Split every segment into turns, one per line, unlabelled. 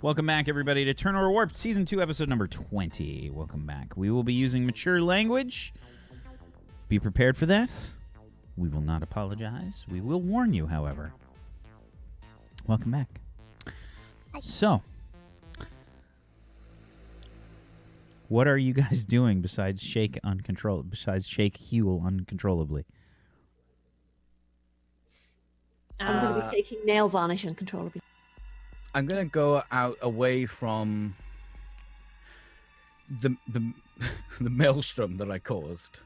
Welcome back, everybody, to Turn or Warped, Season 2, Episode number 20. Welcome back. We will be using mature language. Be prepared for that. We will not apologize. We will warn you, however. Welcome back. So, what are you guys doing besides shake Huel uncontrollably?
I'm going to be taking nail varnish uncontrollably.
I'm gonna go out away from the the maelstrom that I caused.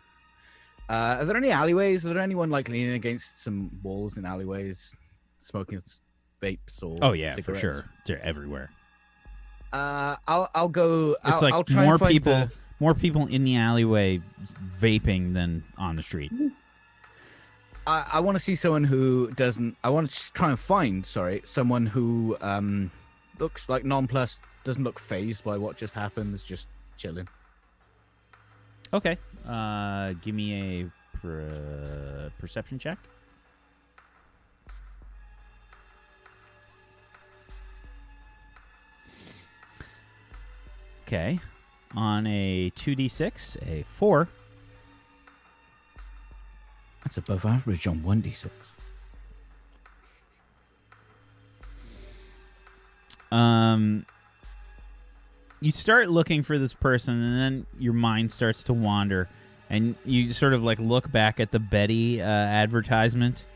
Are there any alleyways? Are there anyone like leaning against some walls in alleyways, smoking vapes or?
Oh yeah,
cigarettes?
for sure. They're everywhere.
I'll go.
It's
I'll try
more
and find
people, more people in the alleyway vaping than on the street.
I want to see someone who doesn't. I want to try and find, someone who looks like nonplussed, doesn't look phased by what just happened, is just chilling.
Okay. Give me a perception check. Okay. On a 2d6, a 4.
That's above average on 1d6.
You start looking for this person, and then your mind starts to wander, and you sort of like look back at the Betty advertisement,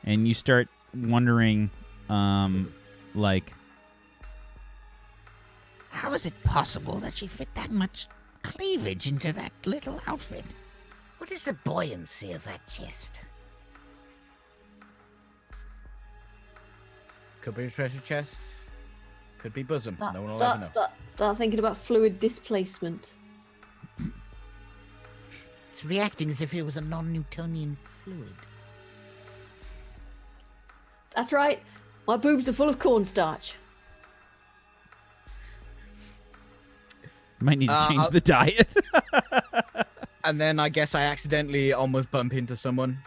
and you start wondering, like,
how is it possible that she fit that much cleavage into that little outfit? What is the buoyancy of that chest?
Could be a treasure chest. Could be bosom. No one will ever know.
Start thinking about fluid displacement.
It's reacting as if it was a non-Newtonian fluid.
That's right. My boobs are full of cornstarch.
might need to change the diet.
And then I guess I accidentally almost bump into someone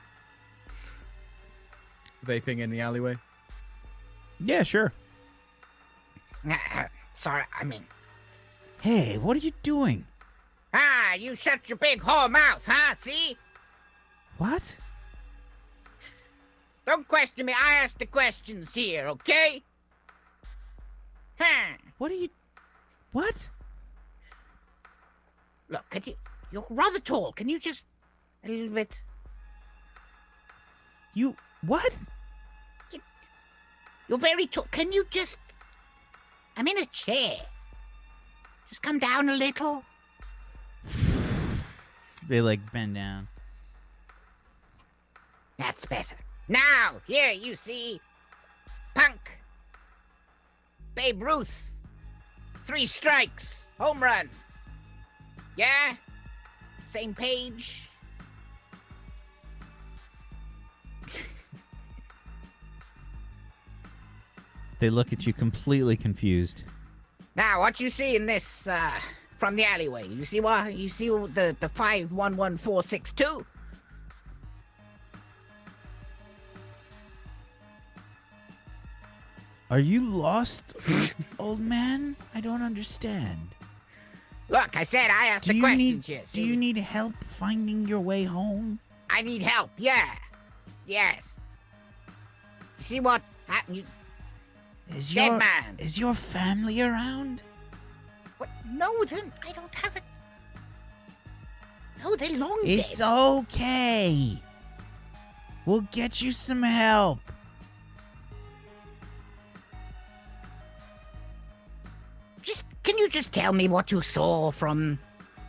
vaping in the alleyway.
Yeah, sure.
Sorry, I mean...
Hey, what are you doing?
Ah, you shut your big whore mouth, huh? See?
What?
Don't question me. I ask the questions here, okay? Huh.
What are you... What?
Look, could you... You're rather tall. Can you just... A little bit...
You... What?
You're very tall. Can you just... I'm in a chair. Just come down a little.
They, like, bend down.
That's better. Now, here, you see... Punk. Babe Ruth. 3 strikes. Home run. Yeah? Same page.
They look at you completely confused.
Now, what you see in this, from the alleyway, you see what? You see the 511462?
Are you lost, old man? I don't understand.
Look, I said I asked the questions here.
Do you need help finding your way home?
I need help, yeah. Yes. You see what happened? Dead man.
Is your family around?
What? No, then I don't have it. No, they're long dead.
It's okay. We'll get you some help.
Can you just tell me what you saw from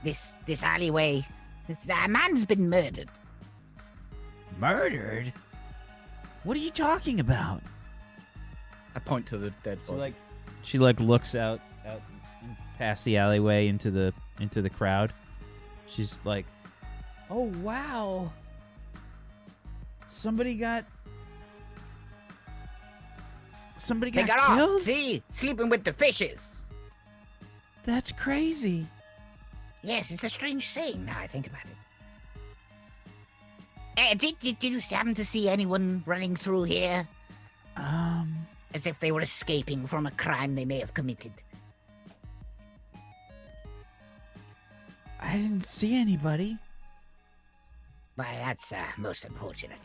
this alleyway? A man's been murdered.
Murdered? What are you talking about?
I point to the dead body.
She looks out past the alleyway into the crowd. She's like, "Oh wow. Somebody got
They got
killed?
off. See? Sleeping with the fishes.
That's crazy."
Yes, it's a strange saying now I think about it. Did you happen to see anyone running through here? as if they were escaping from a crime they may have committed.
I didn't see anybody.
Why, that's most unfortunate.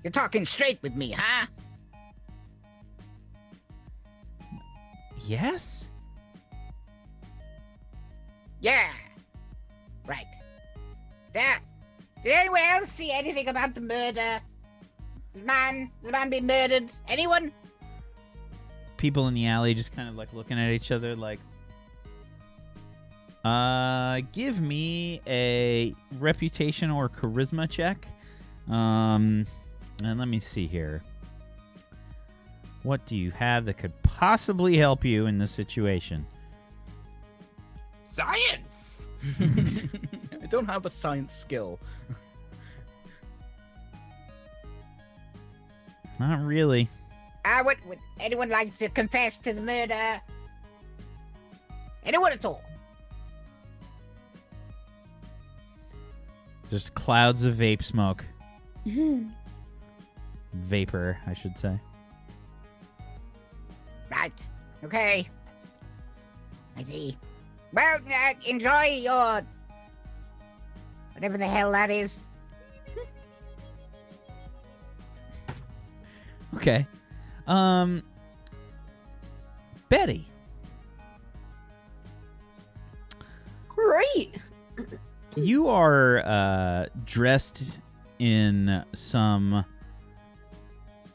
You're talking straight with me, huh?
Yes?
Yeah. Right. Did anyone else see anything about the murder? Has the man been murdered? Anyone?
People in the alley just kind of like looking at each other like, give me a reputation or charisma check. And let me see here. What do you have that could possibly help you in this situation?
Science!
I don't have a science skill.
Not really.
Would anyone like to confess to the murder? Anyone at all?
Just clouds of vape smoke. Vapor, I should say.
Right. Okay. I see. Well, enjoy your... whatever the hell that is.
Okay. Betty.
Great.
You are dressed in some,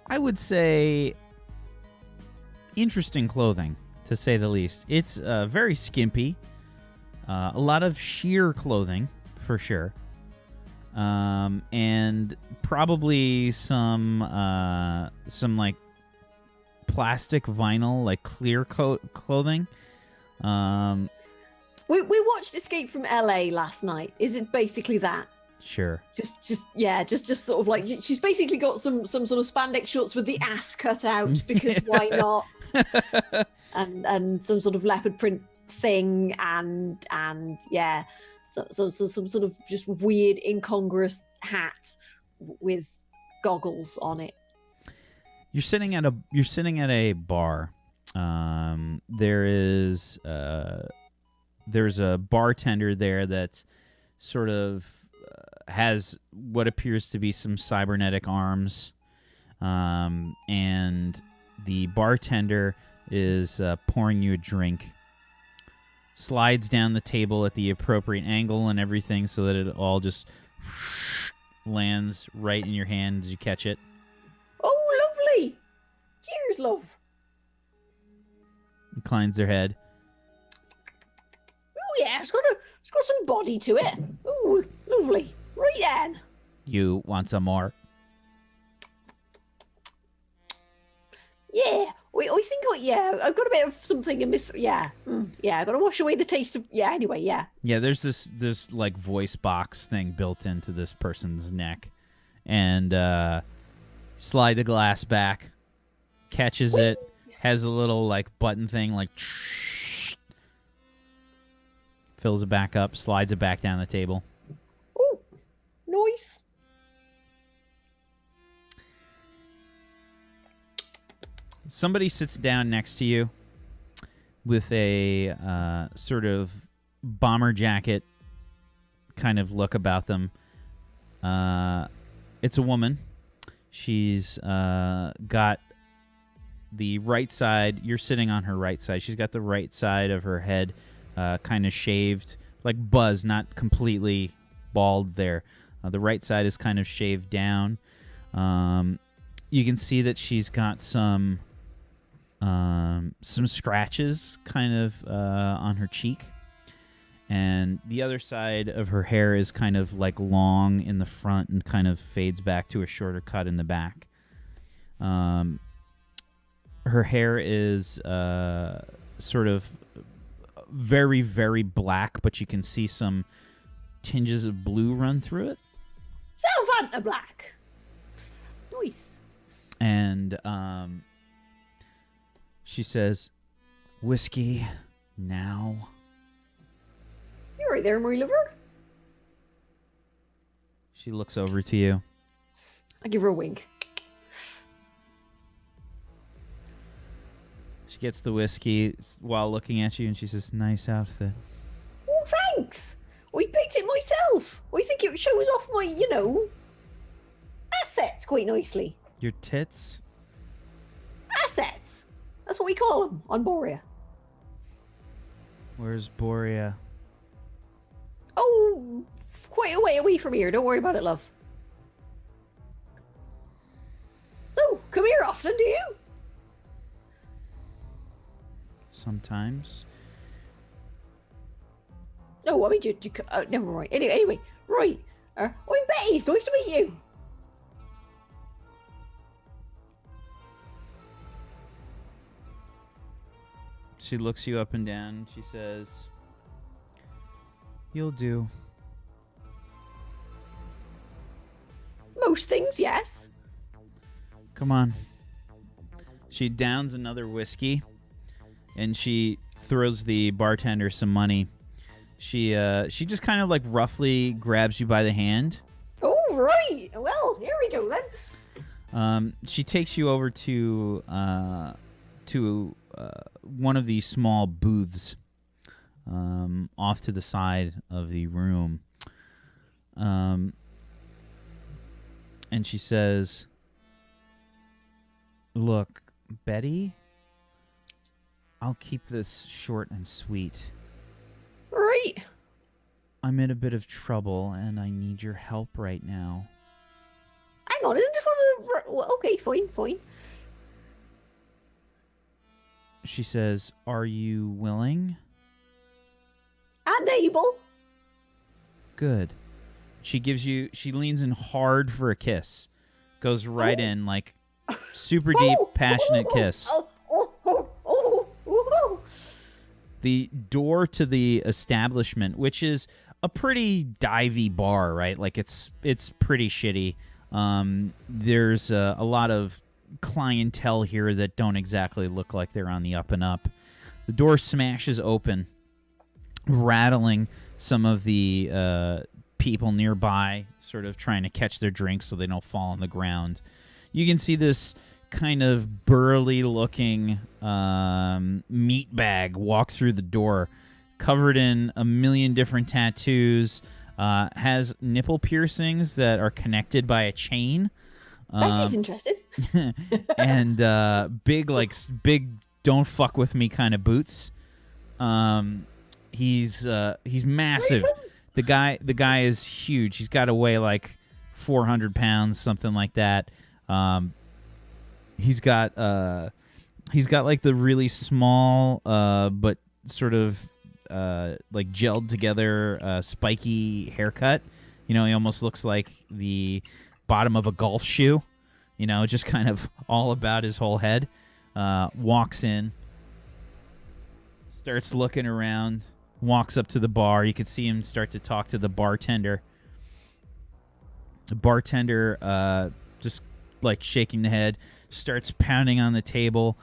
I would say, interesting clothing, to say the least. It's very skimpy. A lot of sheer clothing, for sure. And probably some like plastic vinyl, like clear clothing.
We watched Escape from LA last night. Is it basically that?
Sure.
Just sort of like she's basically got some sort of spandex shorts with the ass cut out because why not? and some sort of leopard print thing and yeah, so some sort of just weird incongruous hat with goggles on it.
You're sitting at a bar. There's a bartender there that sort of has what appears to be some cybernetic arms, and the bartender is pouring you a drink. Slides down the table at the appropriate angle and everything so that it all just lands right in your hand as you catch it.
Oh, lovely! Cheers, love.
Inclines their head.
Oh yeah, it's got some body to it. Oh, lovely. Right then.
You want some more?
Yeah, I think I've got a bit of something in my yeah, I've got to wash away the taste of Anyway, yeah.
Yeah, there's this like voice box thing built into this person's neck, and slide the glass back, catches it, has a little like button thing like fills it back up, slides it back down the table.
Oh, nice.
Somebody sits down next to you with a sort of bomber jacket kind of look about them. It's a woman. She's got the right side. You're sitting on her right side. She's got the right side of her head kind of shaved, like Buzz, not completely bald there. The right side is kind of shaved down. You can see that she's got some scratches kind of on her cheek, and the other side of her hair is kind of like long in the front and kind of fades back to a shorter cut in the back. Her hair is sort of very, very black, but you can see some tinges of blue run through it.
Salvanta Black. Nice.
And she says, "Whiskey now."
You're right there, my lover.
She looks over to you.
I give her a wink.
She gets the whiskey while looking at you, and she says, "Nice outfit."
Oh, thanks. I picked it myself. I think it shows off my, assets quite nicely.
Your tits?
Assets. That's what we call them on Borea.
Where's Borea?
Oh, quite a way away from here. Don't worry about it, love. So, come here often, do you?
Sometimes.
No, I mean, never mind. Anyway, right. I'm Betty. It's nice to meet you.
She looks you up and down. She says, "You'll do."
Most things, yes.
Come on. She downs another whiskey, and she throws the bartender some money. She just kind of like roughly grabs you by the hand.
Oh, right. Well, here we go then.
She takes you over to one of these small booths off to the side of the room. And she says, "Look, Betty, I'll keep this short and sweet.
Right.
I'm in a bit of trouble, and I need your help right now."
Hang on, isn't this one of the... Well, okay, fine.
She says, "Are you willing?"
And able.
Good. She leans in hard for a kiss. Goes right in, like, super deep, passionate kiss. The door to the establishment, which is a pretty divey bar, right? Like, it's pretty shitty. There's a lot of clientele here that don't exactly look like they're on the up and up. The door smashes open, rattling some of the people nearby, sort of trying to catch their drinks so they don't fall on the ground. You can see this kind of burly-looking meat bag walk through the door, covered in a million different tattoos, has nipple piercings that are connected by a chain.
Betty's interested.
And big don't fuck with me kind of boots. He's massive. The guy is huge. He's got to weigh like 400 pounds, something like that. He's got like the really small but sort of like gelled together spiky haircut. He almost looks like the bottom of a golf shoe. Just kind of all about his whole head. Walks in, starts looking around, walks up to the bar. You could see him start to talk to the bartender. The bartender just like shaking the head, starts pounding on the table.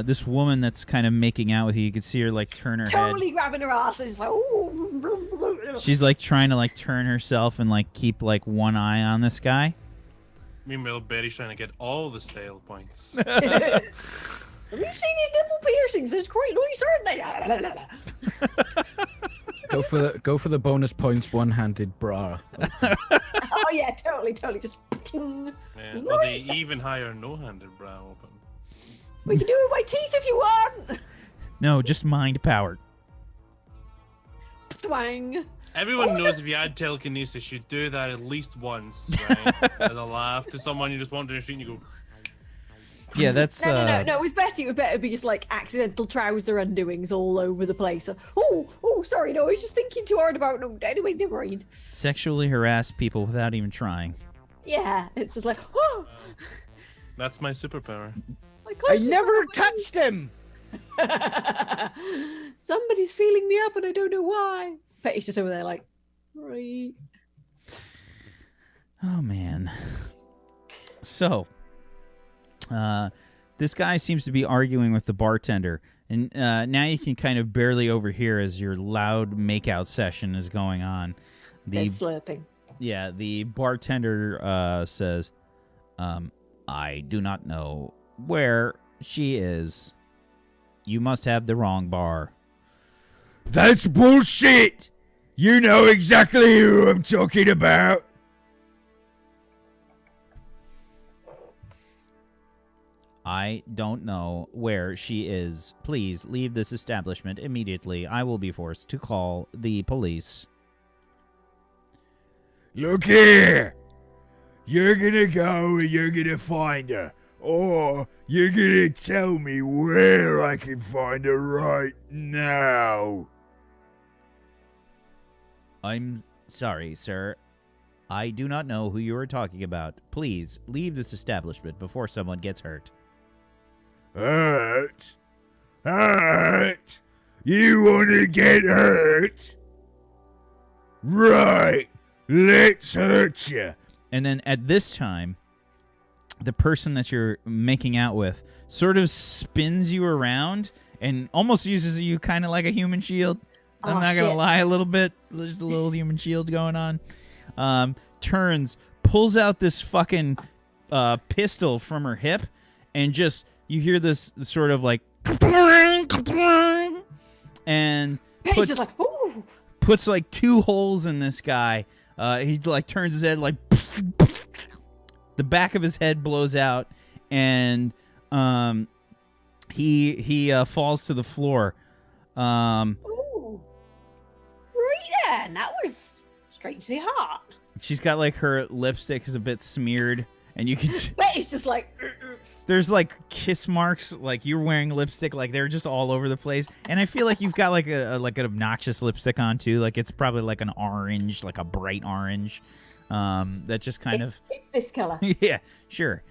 This woman that's kind of making out with you can see her like turn her head.
Totally grabbing her ass. It's like, ooh.
She's like trying to like turn herself and like keep like one eye on this guy.
Meanwhile, Betty's trying to get all the stale points.
Have you seen these nipple piercings? It's quite nice, aren't they?
Go for the bonus points one-handed bra.
Oh yeah, totally. Just ting.
Yeah, or the even higher no-handed brow open.
We can do it with my teeth if you want.
No, just mind powered.
Twang.
Everyone knows if you had telekinesis, you'd do that at least once, right? As a laugh to someone you just wander in the street and you go.
Yeah, that's
No. With Betty, it would better be just like accidental trouser undoings all over the place. Oh, sorry, no, I was just thinking too hard about no. Anyway, never mind.
sexually harass people without even trying.
Yeah, it's just like, oh.
That's my superpower.
I never touched him.
Somebody's feeling me up and I don't know why. Betty's just over there like, right.
Oh man. So, this guy seems to be arguing with the bartender, and now you can kind of barely overhear as your loud makeout session is going on.
They're slurping.
Yeah, the bartender says, I do not know where she is. You must have the wrong bar.
That's bullshit! You know exactly who I'm talking about.
I don't know where she is. Please leave this establishment immediately. I will be forced to call the police.
Look here! You're gonna go and you're gonna find her. Or you're gonna tell me where I can find her right now.
I'm sorry, sir. I do not know who you are talking about. Please leave this establishment before someone gets hurt.
Hurt? Hurt? You wanna get hurt? Right. Let's hurt you.
And then at this time, the person that you're making out with sort of spins you around and almost uses you kind of like a human shield. I'm not going to lie, a little bit. There's a little human shield going on. Turns, pulls out this fucking pistol from her hip, and just, you hear this sort of like, and
Penny's just like, ooh.
puts like 2 holes in this guy. He like turns his head like the back of his head blows out, and he falls to the floor.
Ooh. Right then, that was strangely hot.
She's got like her lipstick is a bit smeared, and you can see
But it's just like,
there's like kiss marks, like you're wearing lipstick, like they're just all over the place. And I feel like you've got like an obnoxious lipstick on too, like it's probably like an orange, like a bright orange, that just kind of
it's this color.
yeah, sure.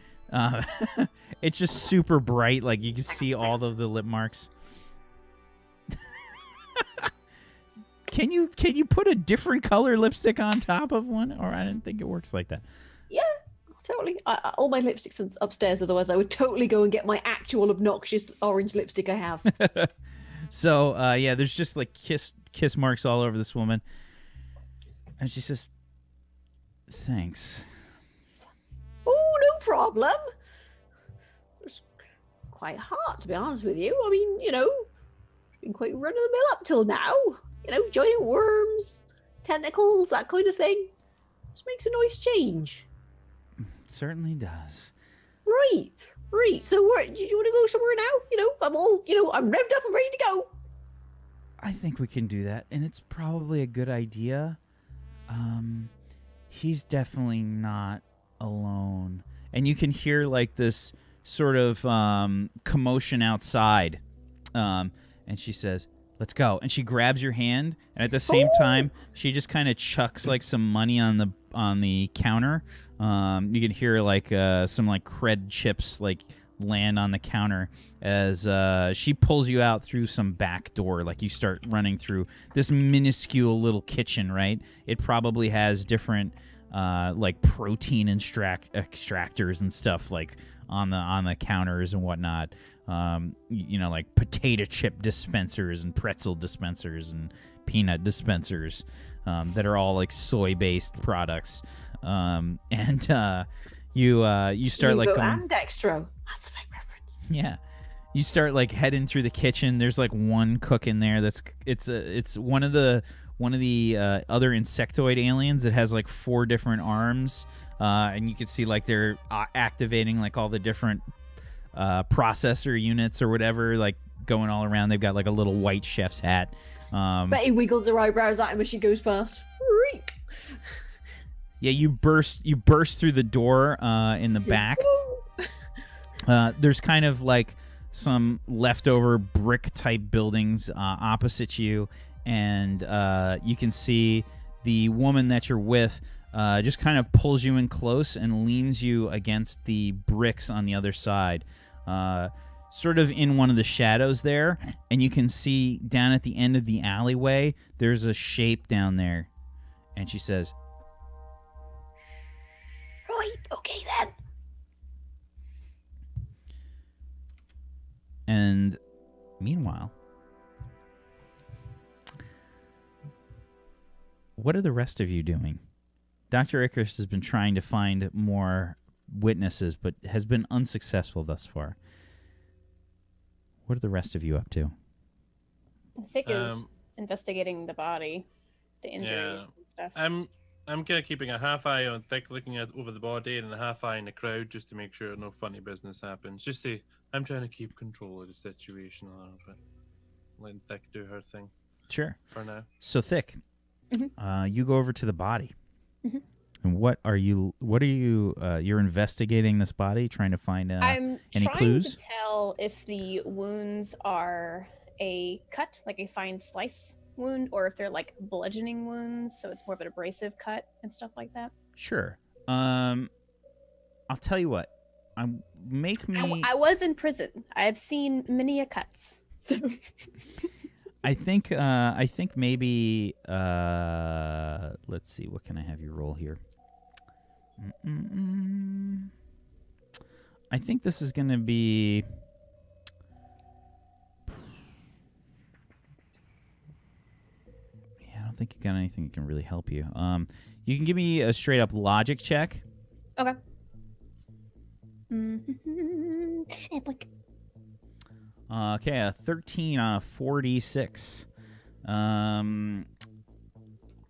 It's just super bright, like you can see all of the lip marks. Can you put a different color lipstick on top of one? Or I didn't think it works like that.
Yeah, totally. All my lipsticks are upstairs, otherwise I would totally go and get my actual obnoxious orange lipstick I have.
So yeah, there's just like kiss marks all over this woman, and she says, "Thanks."
Oh, no problem. It's quite hard, to be honest with you. I mean, it's been quite run of the mill up till now. Giant worms, tentacles, that kind of thing. Just makes a nice change.
Certainly does.
Right. So, where do you want to go somewhere now? I'm revved up and ready to go.
I think we can do that, and it's probably a good idea. He's definitely not alone, and you can hear like this sort of commotion outside. And she says, "Let's go." And she grabs your hand, and at the same time, she just kind of chucks like some money on the counter. You can hear like some like cred chips like land on the counter as she pulls you out through some back door. Like you start running through this minuscule little kitchen, right? It probably has different like protein extractors and stuff like on the counters and whatnot. Like potato chip dispensers and pretzel dispensers and peanut dispensers that are all like soy-based products. You start like going
and Dextro. Mass Effect reference.
Yeah. You start like heading through the kitchen. There's like one cook in there it's one of the other insectoid aliens that has like 4 different arms, and you can see like they're activating like all the different processor units or whatever, like going all around. They've got like a little white chef's hat.
Betty wiggles her eyebrows at him as she goes past.
Yeah, you burst through the door in the back. There's kind of like some leftover brick type buildings opposite you, and you can see the woman that you're with just kind of pulls you in close and leans you against the bricks on the other side, sort of in one of the shadows there. And you can see down at the end of the alleyway, there's a shape down there. And she says,
Right, okay then.
And meanwhile, what are the rest of you doing? Dr. Icarus has been trying to find more witnesses, but has been unsuccessful thus far. What are the rest of you up to?
Thick is investigating the body, the injuries and stuff.
I'm kind of keeping a half eye on Thick, looking at over the body, and a half eye in the crowd, just to make sure no funny business happens. I'm trying to keep control of the situation a little bit, letting Thick do her thing.
Sure.
For now.
So Thick, you go over to the body, and you're investigating this body, trying to find
I'm
any
trying
clues?
to tell if the wounds are a cut, like a fine slice wound, or if they're like bludgeoning wounds, so it's more of an abrasive cut and stuff like that.
Sure. I'll tell you what. Make me.
I was in prison. I've seen many a cuts. So.
I think maybe. Let's see. What can I have you roll here? I think this is going to be. I don't think you got anything that can really help you. You can give me a straight up logic check.
Okay.
Okay, a 13 on a 46.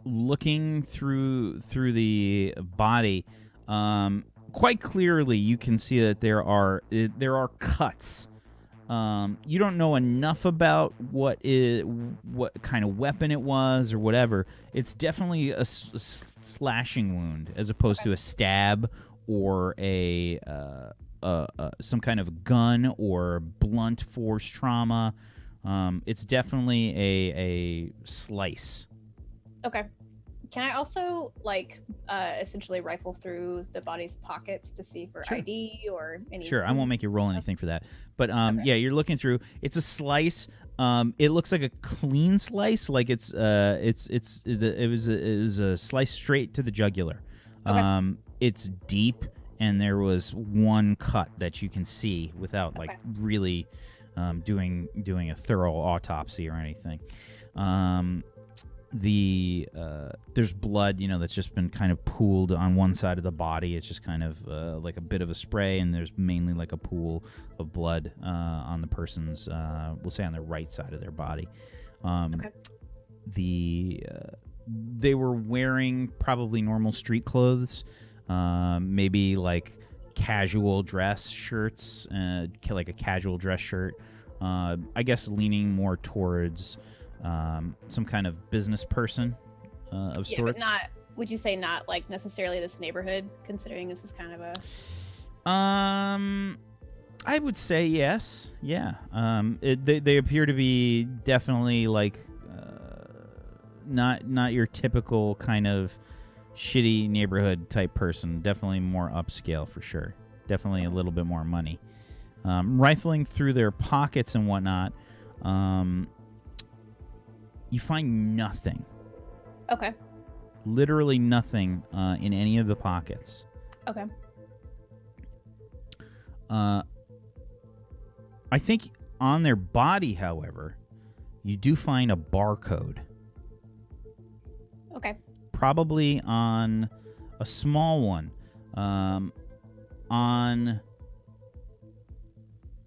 Looking through the body, quite clearly you can see that there are cuts. You don't know enough about what kind of weapon it was or whatever. It's definitely a slashing wound as opposed to a stab or some kind of gun or blunt force trauma. It's definitely a slice.
Okay. Can I also essentially rifle through the body's pockets to see for ID or any?
Sure, I won't make you roll anything for that. But yeah, you're looking through. It's a slice. It looks like a clean slice, like it was a slice straight to the jugular.
Okay.
It's deep, and there was one cut that you can see without really doing a thorough autopsy or anything. There's blood, that's just been kind of pooled on one side of the body. It's just kind of like a bit of a spray, and there's mainly like a pool of blood on the person's, we'll say on the right side of their body. Okay. They were wearing probably normal street clothes, maybe like casual dress shirts, like a casual dress shirt. I guess leaning more towards some kind of business person of sorts.
But not. Would you say not like necessarily this neighborhood, considering this is kind of a?
I would say yes. Yeah. They appear to be definitely like not your typical kind of shitty neighborhood type person. Definitely more upscale for sure. Definitely a little bit more money. Rifling through their pockets and whatnot. You find nothing.
Okay.
Literally nothing in any of the pockets.
Okay.
I think on their body, however, you do find a barcode.
Okay.
Probably on a small one. On,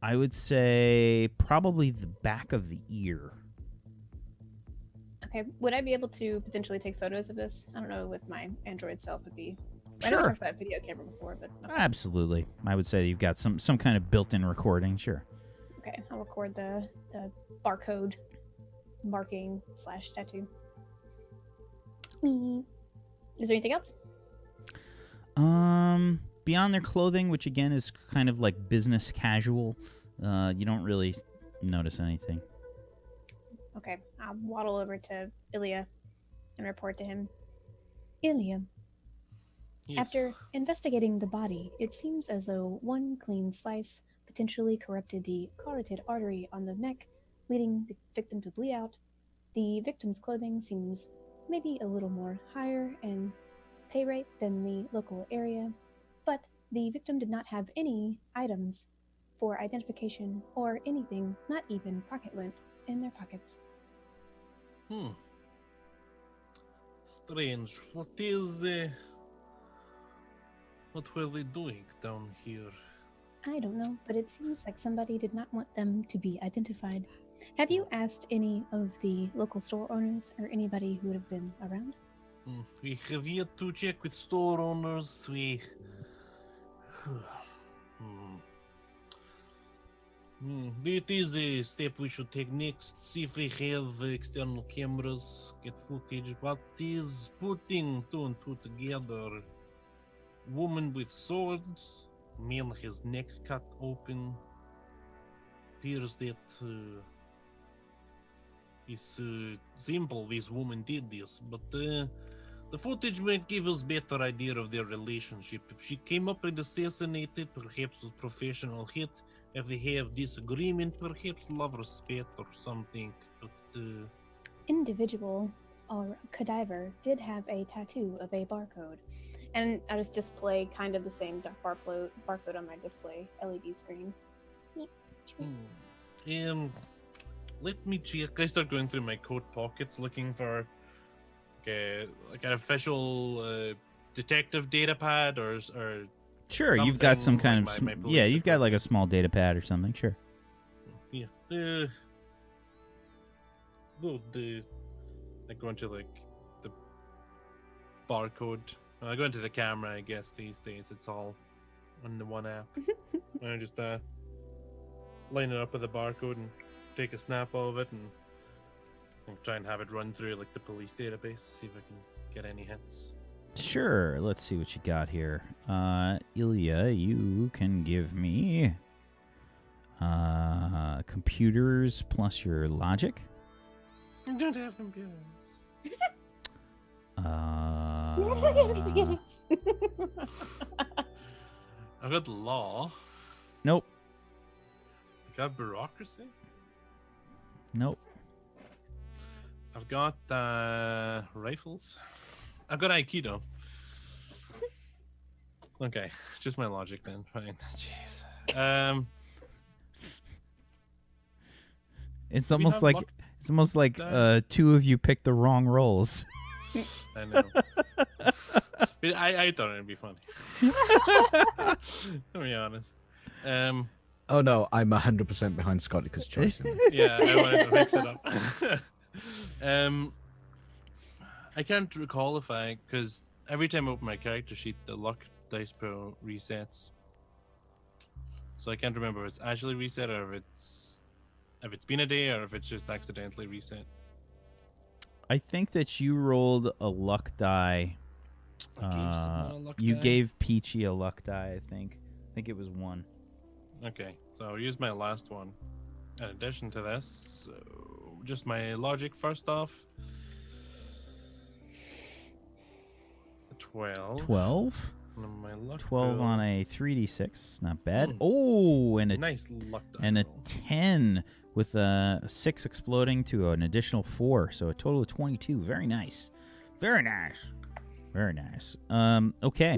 I would say, probably the back of the ear.
Okay, would I be able to potentially take photos of this? I don't know if my Android self would be.
Sure.
I know we talked about video camera before, but okay.
Absolutely. I would say you've got some kind of built-in recording. Sure.
Okay, I'll record the barcode marking / tattoo. Is there anything else?
Beyond their clothing, which again is kind of like business casual, you don't really notice anything.
Okay, I'll waddle over to Ilya and report to him. Ilya,
Yes.
after investigating the body, it seems as though one clean slice potentially corrupted the carotid artery on the neck, leading the victim to bleed out. The victim's clothing seems maybe a little more higher in pay rate than the local area, but the victim did not have any items for identification or anything, not even pocket lint, in their pockets.
Strange. What is What were they doing down here?
I don't know, but it seems like somebody did not want them to be identified. Have you asked any of the local store owners or anybody who would have been around?
We have yet to check with store owners. It is a step we should take next. See if we have external cameras, get footage. What is putting two and two together? Woman with swords, male his neck cut open. Appears that it's simple this woman did this, but the footage might give us better idea of their relationship. If she came up and assassinated, perhaps was professional hit. If they have disagreement, perhaps love respect or something. But
Individual or cadaver did have a tattoo of a barcode. And I just display kind of the same barcode on my display LED screen.
Let me check. I start going through my coat pockets looking for like an official detective data pad or
Sure, you've got some
something
kind
like
of
my police
yeah, you've got like a
equipment.
small data pad or something. Sure.
Yeah. I go into like the barcode. I go into the camera. I guess these days it's all on the one app. And I just line it up with the barcode and take a snap of it and try and have it run through like the police database. See if I can get any hits.
Sure. Let's see what you got here. Ilya, you can give me computers plus your logic.
I don't have computers. I've got law.
Nope.
I've got bureaucracy.
Nope.
I've got rifles. I've got Aikido. Okay, just my logic then. Fine. Jeez.
It's
we
almost
have
like
luck
it's almost like
die?
two of you picked the wrong roles.
I know. I thought it'd be funny. To be honest.
Oh no, I'm 100% behind Scottica's choice.
Yeah, I wanted to mix it up. I can't recall if because every time I open my character sheet, the luck dice pool resets. So I can't remember if it's actually reset or if it's been a day or if it's just accidentally reset.
I think that you rolled a luck die.
I gave someone a luck
You
die?
gave Peachy a luck die, I think. I think it was 1.
Okay, so I'll use my last one. In addition to this, just my logic first off. 12.
12?
And then my luck
12
pool.
on a 3d6. Not bad.
Mm.
Oh, and a
Nice luck die.
and a
roll.
10 with a 6 exploding to an additional 4, so a total of 22. Very nice. Very nice. Very nice. Okay.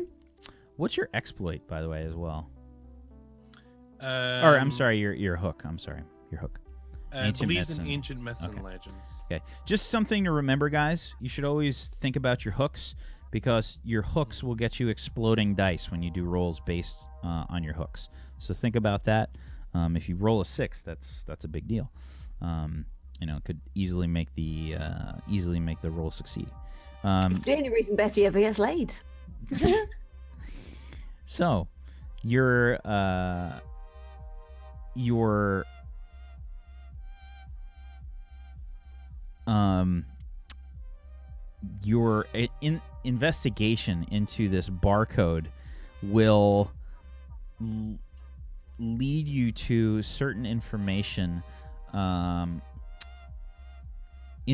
What's your exploit, by the way, as well? Or I'm sorry, your hook. I'm sorry, your hook. Ancient
believes
myths
in
and-
ancient myths
okay.
and legends.
Okay. Just something to remember, guys. You should always think about your hooks because your hooks will get you exploding dice when you do rolls based on your hooks. So think about that. If you roll a 6, that's a big deal. It could easily make the roll succeed.
It's the only reason Betty ever gets laid.
So, your investigation into this barcode will lead you to certain information in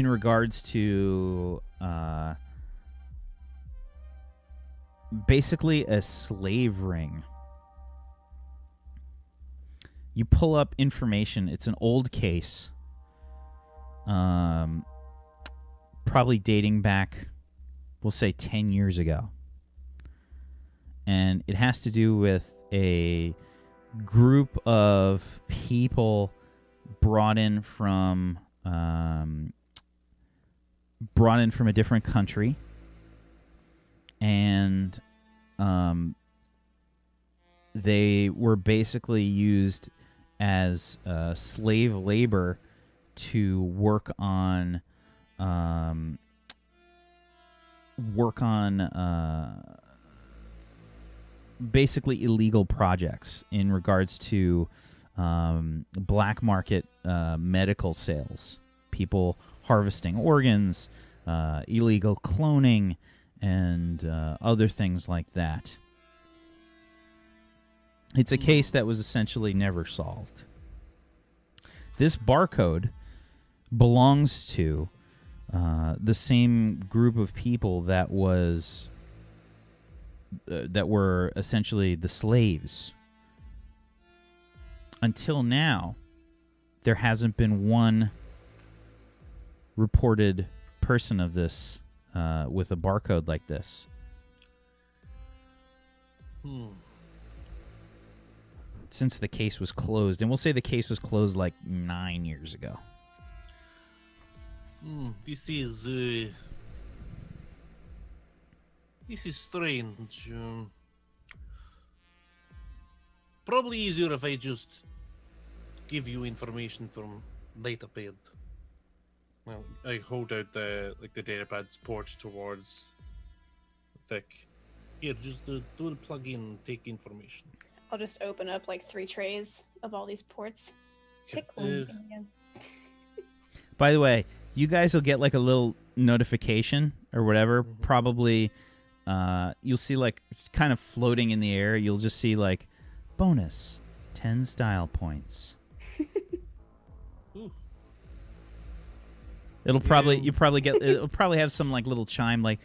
regards to basically a slave ring. You pull up information. It's an old case, probably dating back, we'll say 10 years ago. And it has to do with a group of people brought in from a different country, and they were basically used as slave labor to work on basically illegal projects in regards to black market medical sales, people harvesting organs, illegal cloning, and other things like that. It's a case that was essentially never solved. This barcode belongs to the same group of people that was that were essentially the slaves. Until now, there hasn't been one reported person of this with a barcode like this. Since the case was closed, and we'll say the case was closed like 9 years ago.
This is strange. Probably easier if I just give you information from datapad. Well, I hold out the datapad's port towards Thick. Here, just do the plug-in, take information.
I'll just open up like 3 trays of all these ports. Pick one. Ilya.
By the way, you guys will get like a little notification or whatever. Probably you'll see like kind of floating in the air. You'll just see like bonus 10 style points. It'll probably it'll probably have some like little chime like,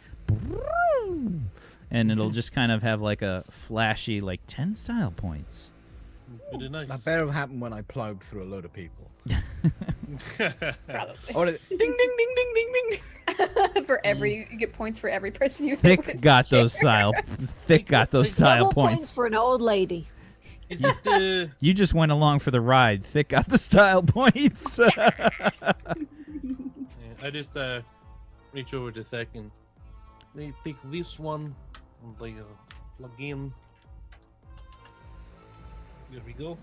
and it'll just kind of have like a flashy like 10 style points.
Very nice.
That better have happened when I plowed through a load of people.
Probably.
Oh, ding, ding, ding, ding, ding, ding.
For every, you get points for every person you hit
Thick
with
got
share.
those style. Thick got those style
Double points
points.
for an old lady.
Is it
You just went along for the ride. Thick got the style points.
I just reach over to second. They take this one and they plug in. Here we go.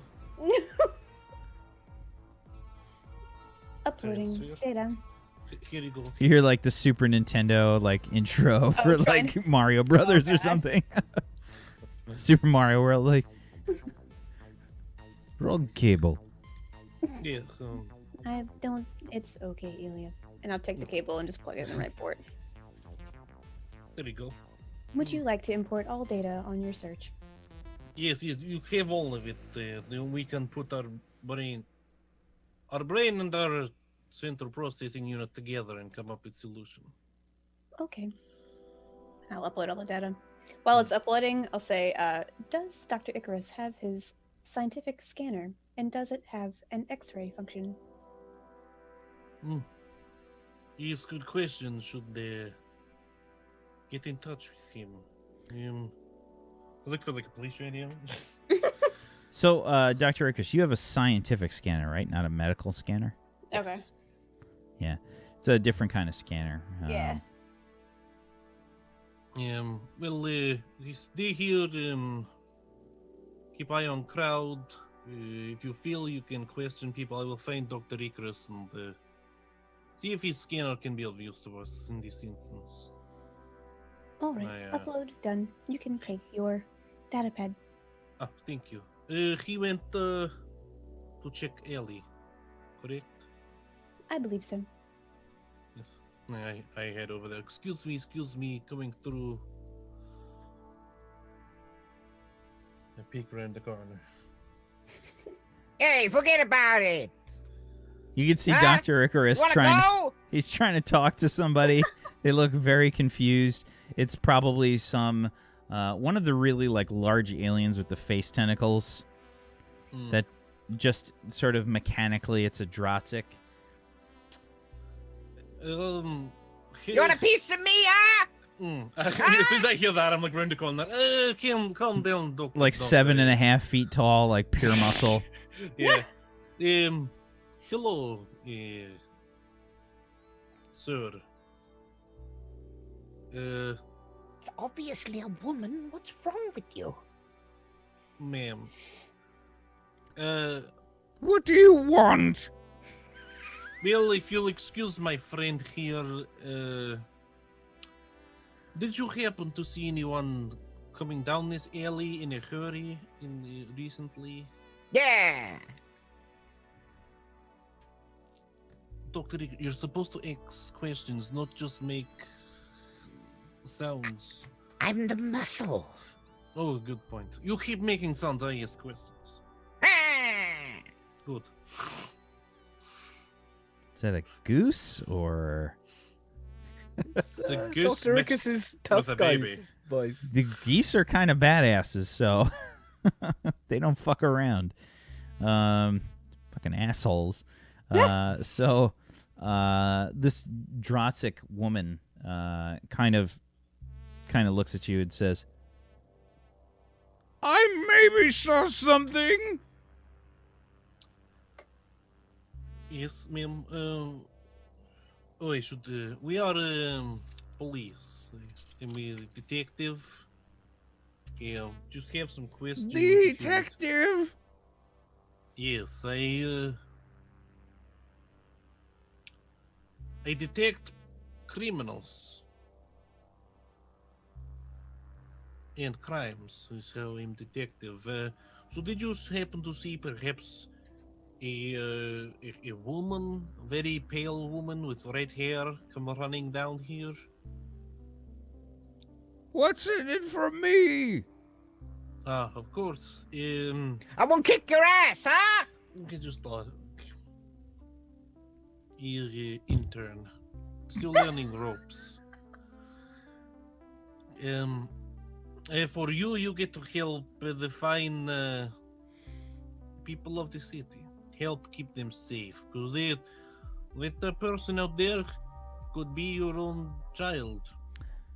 Uploading
Transfer.
data.
Here you go.
You hear like the Super Nintendo like intro for
trying
like Mario Brothers or
God.
something. Super Mario World, like roll cable.
Yeah.
I don't. It's okay, Ilya. And I'll take the cable and just plug it in the right port.
There you go.
Would you like to import all data on your search?
Yes, you have all of it. Then we can put our brain and our central processing unit together and come up with solution.
Okay. I'll upload all the data. While it's uploading, I'll say, does Dr. Icarus have his scientific scanner? And does it have an X-ray function?
Yes, good question. Should get in touch with him. Look for like a police radio.
So, Dr. Icarus, you have a scientific scanner, right? Not a medical scanner?
Okay.
Yeah. It's a different kind of scanner.
Yeah.
Well, stay here. Keep eye on crowd. If you feel you can question people, I will find Dr. Icarus and see if his scanner can be of use to us in this instance.
All right. Upload done. You can take your datapad.
Ah, thank you. He went to check Ellie, correct?
I believe so.
Yes. I head over there. Excuse me, coming through. I peek around the corner.
Hey, forget about it.
You can see
Huh?
Dr. Icarus
Wanna
trying.
go?
He's trying to talk to somebody. They look very confused. It's probably some one of the really like large aliens with the face tentacles. That just sort of mechanically, it's a Drotsic.
You want a piece of me, huh?
As soon as I hear that, I'm like round the corner. Calm down, Doctor.
Like 7.5 feet tall, like pure muscle.
Yeah. Hello, sir.
It's obviously a woman. What's wrong with you?
Ma'am.
What do you want?
Well, if you'll excuse my friend here, did you happen to see anyone coming down this alley in a hurry recently?
Yeah.
Dr. You're supposed to ask questions, not just make sounds.
I'm the muscle.
Oh, good point. You keep making sounds, I ask questions.
Ah!
Good.
Is that a goose or
It's a goose
Dr.
mixed
Rickus's tough
with a
guy
baby.
voice.
the geese are kind of badasses, so they don't fuck around. Fucking assholes. So this Drotsic woman kind of looks at you and says,
I maybe saw something.
Yes, ma'am. I should. We are police. I'm a detective. Yeah, just have some questions. if you would.
Detective.
Yes, I detect criminals and crimes. So I'm detective. So did you happen to see perhaps a woman, very pale woman with red hair, come running down here?
What's in it for me?
Ah, of course.
I won't kick your ass, huh?
You can just your intern, still learning ropes. For you get to help the fine people of the city. Help keep them safe, because that person out there could be your own child.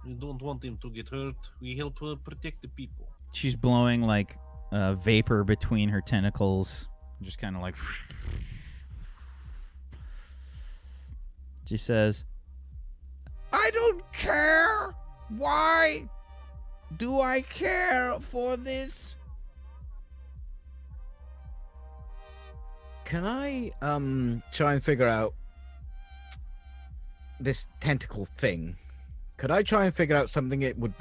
You don't want him to get hurt. We help protect the people.
she's blowing like vapor between her tentacles, just kind of like. She says,
I don't care. Why do I care for this?
Can I try and figure out this tentacle thing? Could I try and figure out something it would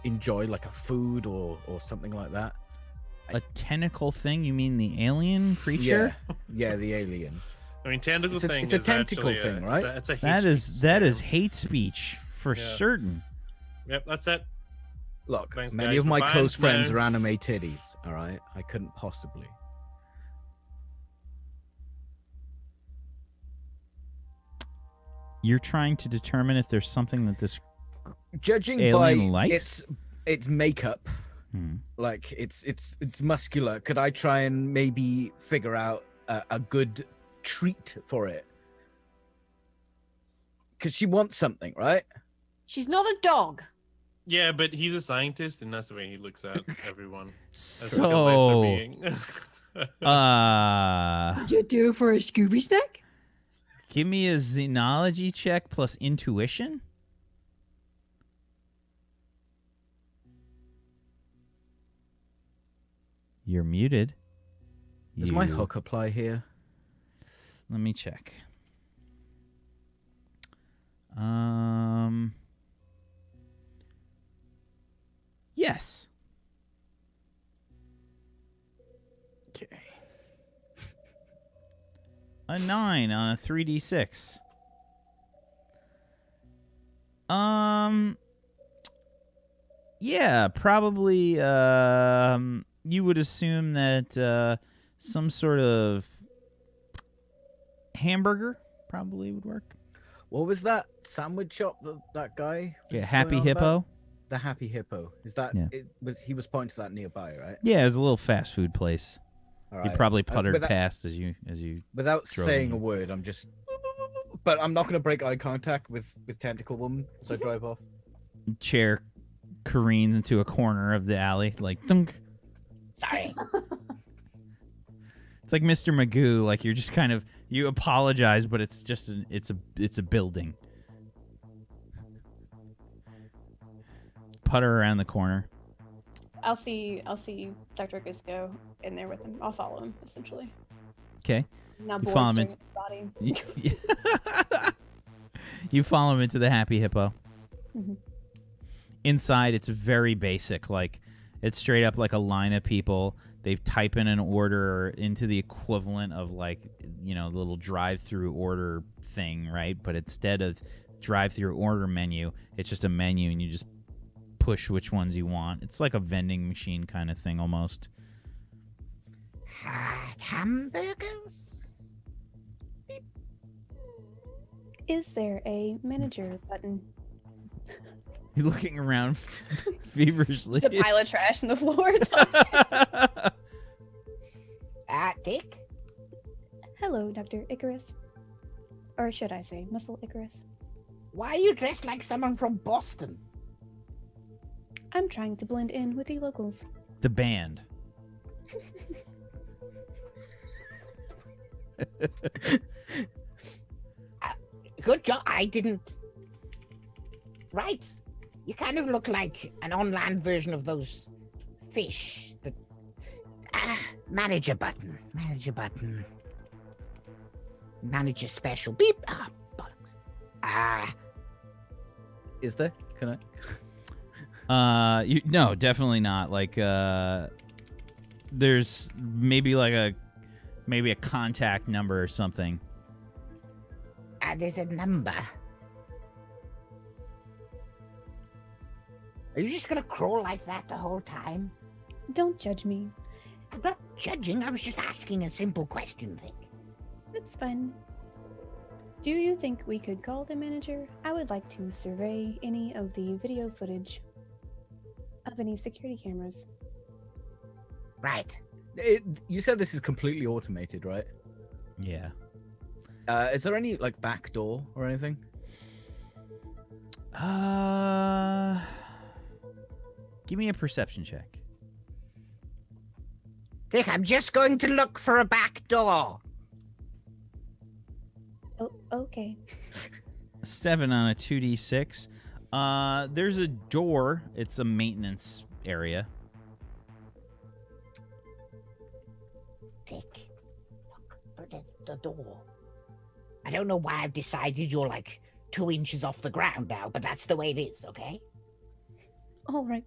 enjoy, like a food or something like that?
a tentacle thing? You mean the alien creature?
Yeah, the alien.
I mean, tentacle
It's a-
thing
it's a
is
tentacle
actually
thing, right?
It's a hate
That is
speech
that
term.
is hate speech for
Yeah.
certain.
Yep, that's it.
Look,
Thanks,
many
guys,
of
for
my
buying
close friends
now.
are anime titties, all right? I couldn't possibly.
You're trying to determine if there's something that this.
Judging
Alien
by
likes?
its makeup,
Hmm.
like it's muscular, could I try and maybe figure out a good treat for it? Because she wants something, right?
She's not a dog.
Yeah, but he's a scientist, and that's the way he looks at everyone. As like a lesser
So,
being.
Would you do it for a Scooby snack?
give me a xenology check plus intuition. You're muted.
Does my
You-
hook apply here?
Let me check. Yes.
Okay.
A 9 on a 3d6. Yeah, probably you would assume that some sort of hamburger probably would work.
What was that sandwich shop that guy?
Yeah,
was
Happy
going on
Hippo.
about? The Happy Hippo. Is that
Yeah.
he was pointing to that nearby, right?
Yeah, it's a little fast food place.
All
You
right.
probably puttered
without-
past as you
Without
throw
saying
them.
a word, I'm just. But I'm not going to break eye contact with Tentacle Woman, so I drive off.
chair careens into a corner of the alley, like thunk.
Sorry.
It's like Mr. Magoo, like you're just kind of you apologize, but it's just it's a building. Putter around the corner.
I'll see Dr. Icarus go in there with him. I'll follow him essentially.
Okay.
Now
You
bored
follow him
staring at his body.
You follow him into the Happy Hippo.
Mhm.
Inside, it's very basic. Like, it's straight up like a line of people. They type in an order into the equivalent of, like, the little drive-through order thing, right? But instead of drive-through order menu, it's just a menu, and you just push which ones you want. It's like a vending machine kind of thing almost.
Hamburgers?
Is there a manager button?
You're looking around feverishly.
Just a pile of trash on the floor.
Dick?
Hello, Dr. Icarus. Or should I say, Muscle Icarus?
Why are you dressed like someone from Boston?
I'm trying to blend in with the locals.
The band.
Good job. I didn't. Right. You kind of look like an on-land version of those fish. The manager button. Manager button. Manager special. Beep. Bollocks.
Is there? Can
No, definitely not. Like, there's maybe a contact number or something.
There's a number. Are you just gonna crawl like that the whole time?
Don't judge me.
I'm not judging. I was just asking a simple question, Vic.
It's fine. Do you think we could call the manager? I would like to survey any of the video footage of any security cameras.
Right.
You said this is completely automated, right?
Yeah.
Is there any back door or anything?
Give me a perception check.
Dick, I'm just going to look for a back door.
Oh, okay.
7 on a 2d6. There's a door. It's a maintenance area.
Dick, look, the door. I don't know why I've decided you're 2 inches off the ground now, but that's the way it is, okay?
All right.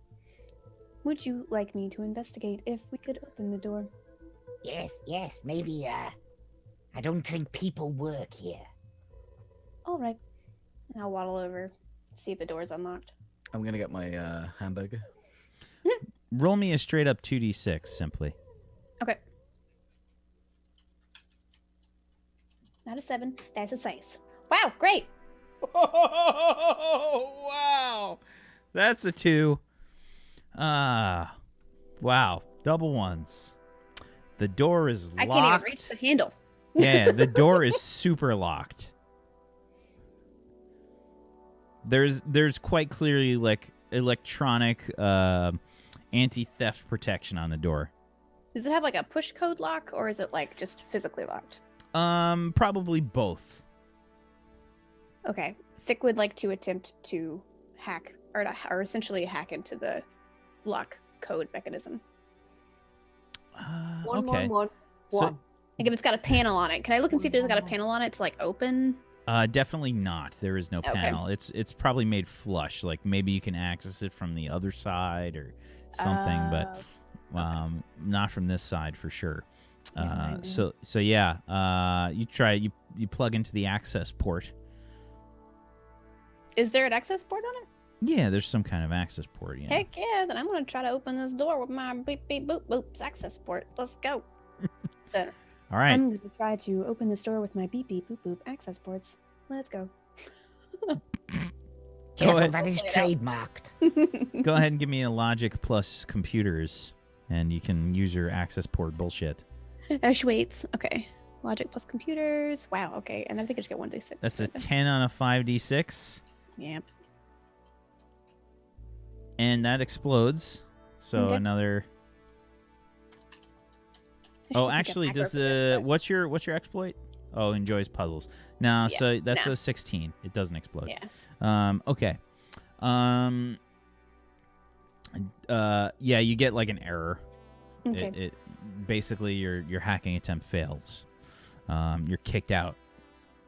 Would you like me to investigate if we could open the door?
Yes, maybe, I don't think people work here.
All right. I'll waddle over, see if the door's unlocked.
I'm gonna get my hamburger.
Roll me a straight up 2d6, simply.
Okay. Not a 7. That's a 6. Wow, great.
Oh, wow. That's a 2. Wow. Double ones. The door is locked.
I can't even reach the handle.
Yeah, the door is super locked. There's quite clearly electronic anti-theft protection on the door.
Does it have a push code lock, or is it just physically locked?
Probably both.
Okay. Thick would like to attempt to hack or essentially hack into the lock code mechanism.
Okay.
111.
So,
If it's got a panel on it, can I look and see if there's got a panel on it to open?
definitely not. There is no
Okay.
panel. It's probably made flush. Maybe you can access it from the other side or something, but not from this side for sure. So yeah, you try you plug into the access port.
Is there an access port on it?
Yeah, there's some kind of access port. Yeah.
Heck yeah, then I'm gonna try to open this door with my beep beep boop boops access port. Let's go. So,
All right.
I'm gonna try to open this door with my beep beep boop boop access ports. Let's go.
Careful,
ahead.
that is trademarked.
Go ahead and give me a logic plus computers, and you can use your access port bullshit.
Ashwaits. Okay. Logic plus computers. Wow. Okay. And I think I just get 1d6.
That's a 10 on a 5d6,
Yep.
and that explodes. So
Okay.
another.
I should
Oh,
take a
actually,
macro
does
for this, but-
what's your exploit? Oh, enjoys puzzles. No,
Yeah,
so that's
no.
a 16. It doesn't explode.
Yeah.
Okay. yeah, you get like an error.
Okay.
It basically your hacking attempt fails. You're kicked out.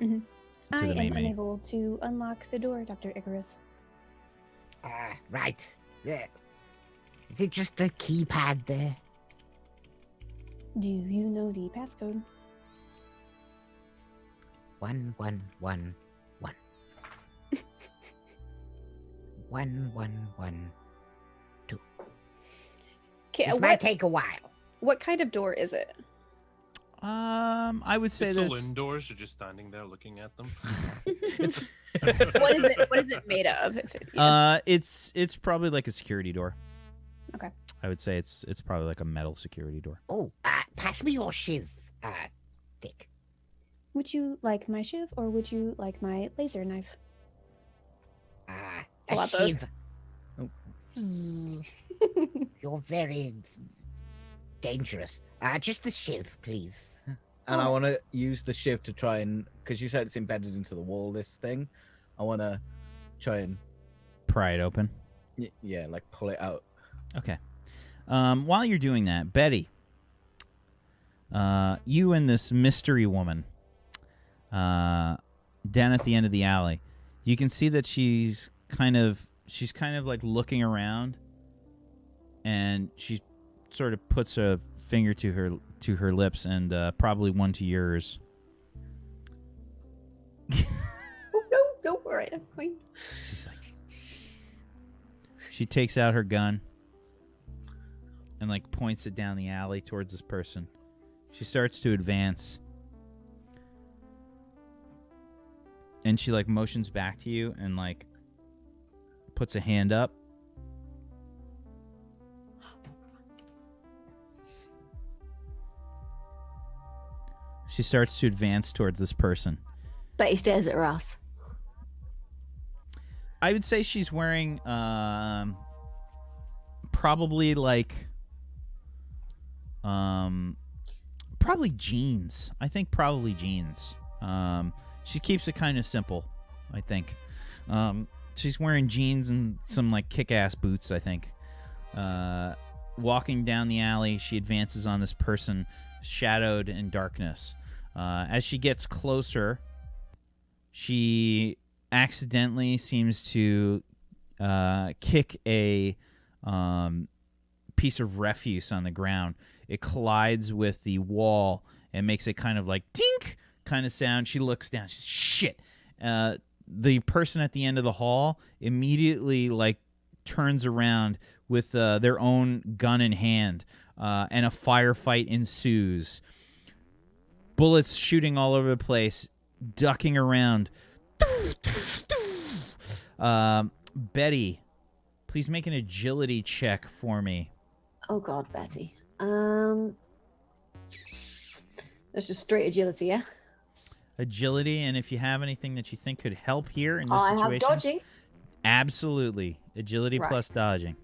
I
the
am
main menu.
unable to unlock the door, Dr. Icarus.
Right. There. Is it just the keypad there?
Do you know the passcode?
1111. 1112.
Okay,
This might take a while.
what kind of door is it?
I would say
It's
that
all indoors. You're just standing there looking at them.
It's
What is it? What is it made of? If it, yeah.
it's probably like a security door.
Okay.
I would say it's probably like a metal security door.
Oh, pass me your shiv, Dick.
Would you like my shiv or would you like my laser knife?
A
Pull out both.
shiv.
Oh.
You're very dangerous. Just the shiv, please.
and I want to use the shiv to try and, because you said it's embedded into the wall, this thing. I want to try and,
Pry it open.
yeah, like pull it out.
Okay. While you're doing that, Betty, you and this mystery woman down at the end of the alley, you can see that she's kind of like looking around, and she sort of puts a finger to her lips and probably one to yours.
Oh, no, all right, I'm fine.
She's like, she takes out her gun and like points it down the alley towards this person. She starts to advance, and she like motions back to you and like puts a hand up. She starts to advance towards this person.
Betty stares at her ass.
I would say she's wearing probably like probably jeans. I think probably jeans. She keeps it kind of simple, I think. She's wearing jeans and some like kick-ass boots, I think. Walking down the alley, she advances on this person shadowed in darkness. As she gets closer, she accidentally seems to kick a piece of refuse on the ground. It collides with the wall and makes it kind of like tink kind of sound. She looks down. She's shit. The person at the end of the hall immediately like turns around with their own gun in hand, and a firefight ensues. Bullets shooting all over the place, ducking around. Betty, please make an agility check for me.
Oh God, Betty. That's just straight agility, yeah.
Agility, and if you have anything that you think could help here in this
I
situation,
have dodging.
absolutely agility
Right.
plus dodging.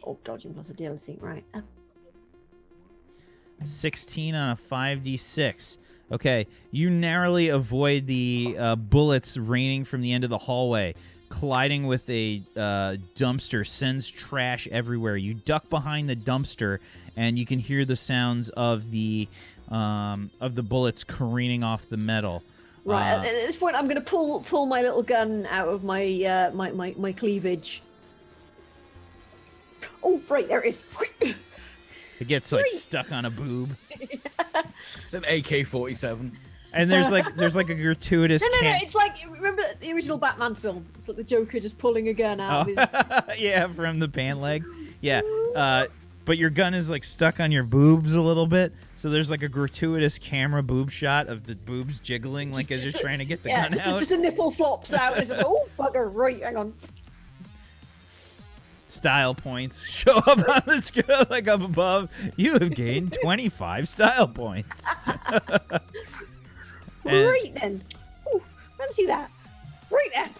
Oh, dodging plus agility, right?
16 on a 5d6. Okay, you narrowly avoid the bullets raining from the end of the hallway. Colliding with a dumpster sends trash everywhere. You duck behind the dumpster, and you can hear the sounds of the bullets careening off the metal.
Right. At this point, I'm going to pull my little gun out of my my cleavage. Oh, right, there it is.
It gets like stuck on a boob,
It's an AK-47.
and there's like a gratuitous.
No, it's like, remember the original Batman film? It's like the Joker just pulling a gun out of his...
Yeah, from the pant leg. Yeah, but your gun is like stuck on your boobs a little bit, so there's like a gratuitous camera boob shot of the boobs jiggling like as you're trying to get the gun out.
Just a nipple flops out. And it's just, oh, bugger, right, hang on.
Style points show up on the scale like up above. You have gained 25 style points. And
Right then. Oh, fancy that. Right then.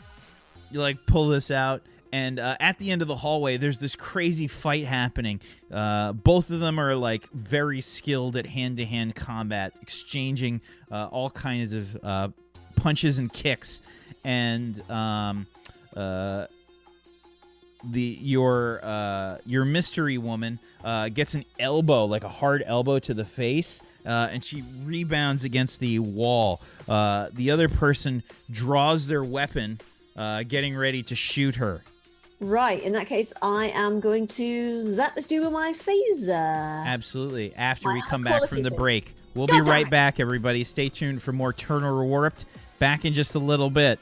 you like pull this out, and at the end of the hallway there's this crazy fight happening. Both of them are like very skilled at hand-to-hand combat, exchanging all kinds of punches and kicks, and your mystery woman gets an elbow, like a hard elbow to the face, and she rebounds against the wall. The other person draws their weapon, getting ready to shoot her.
Right, in that case, I am going to zap this dude with my phaser.
Absolutely. After
My
we come back from the
qualitative.
break. We'll
God
be
damn
right
it.
back, everybody. Stay tuned for more Turn or Warped. Back in just a little bit.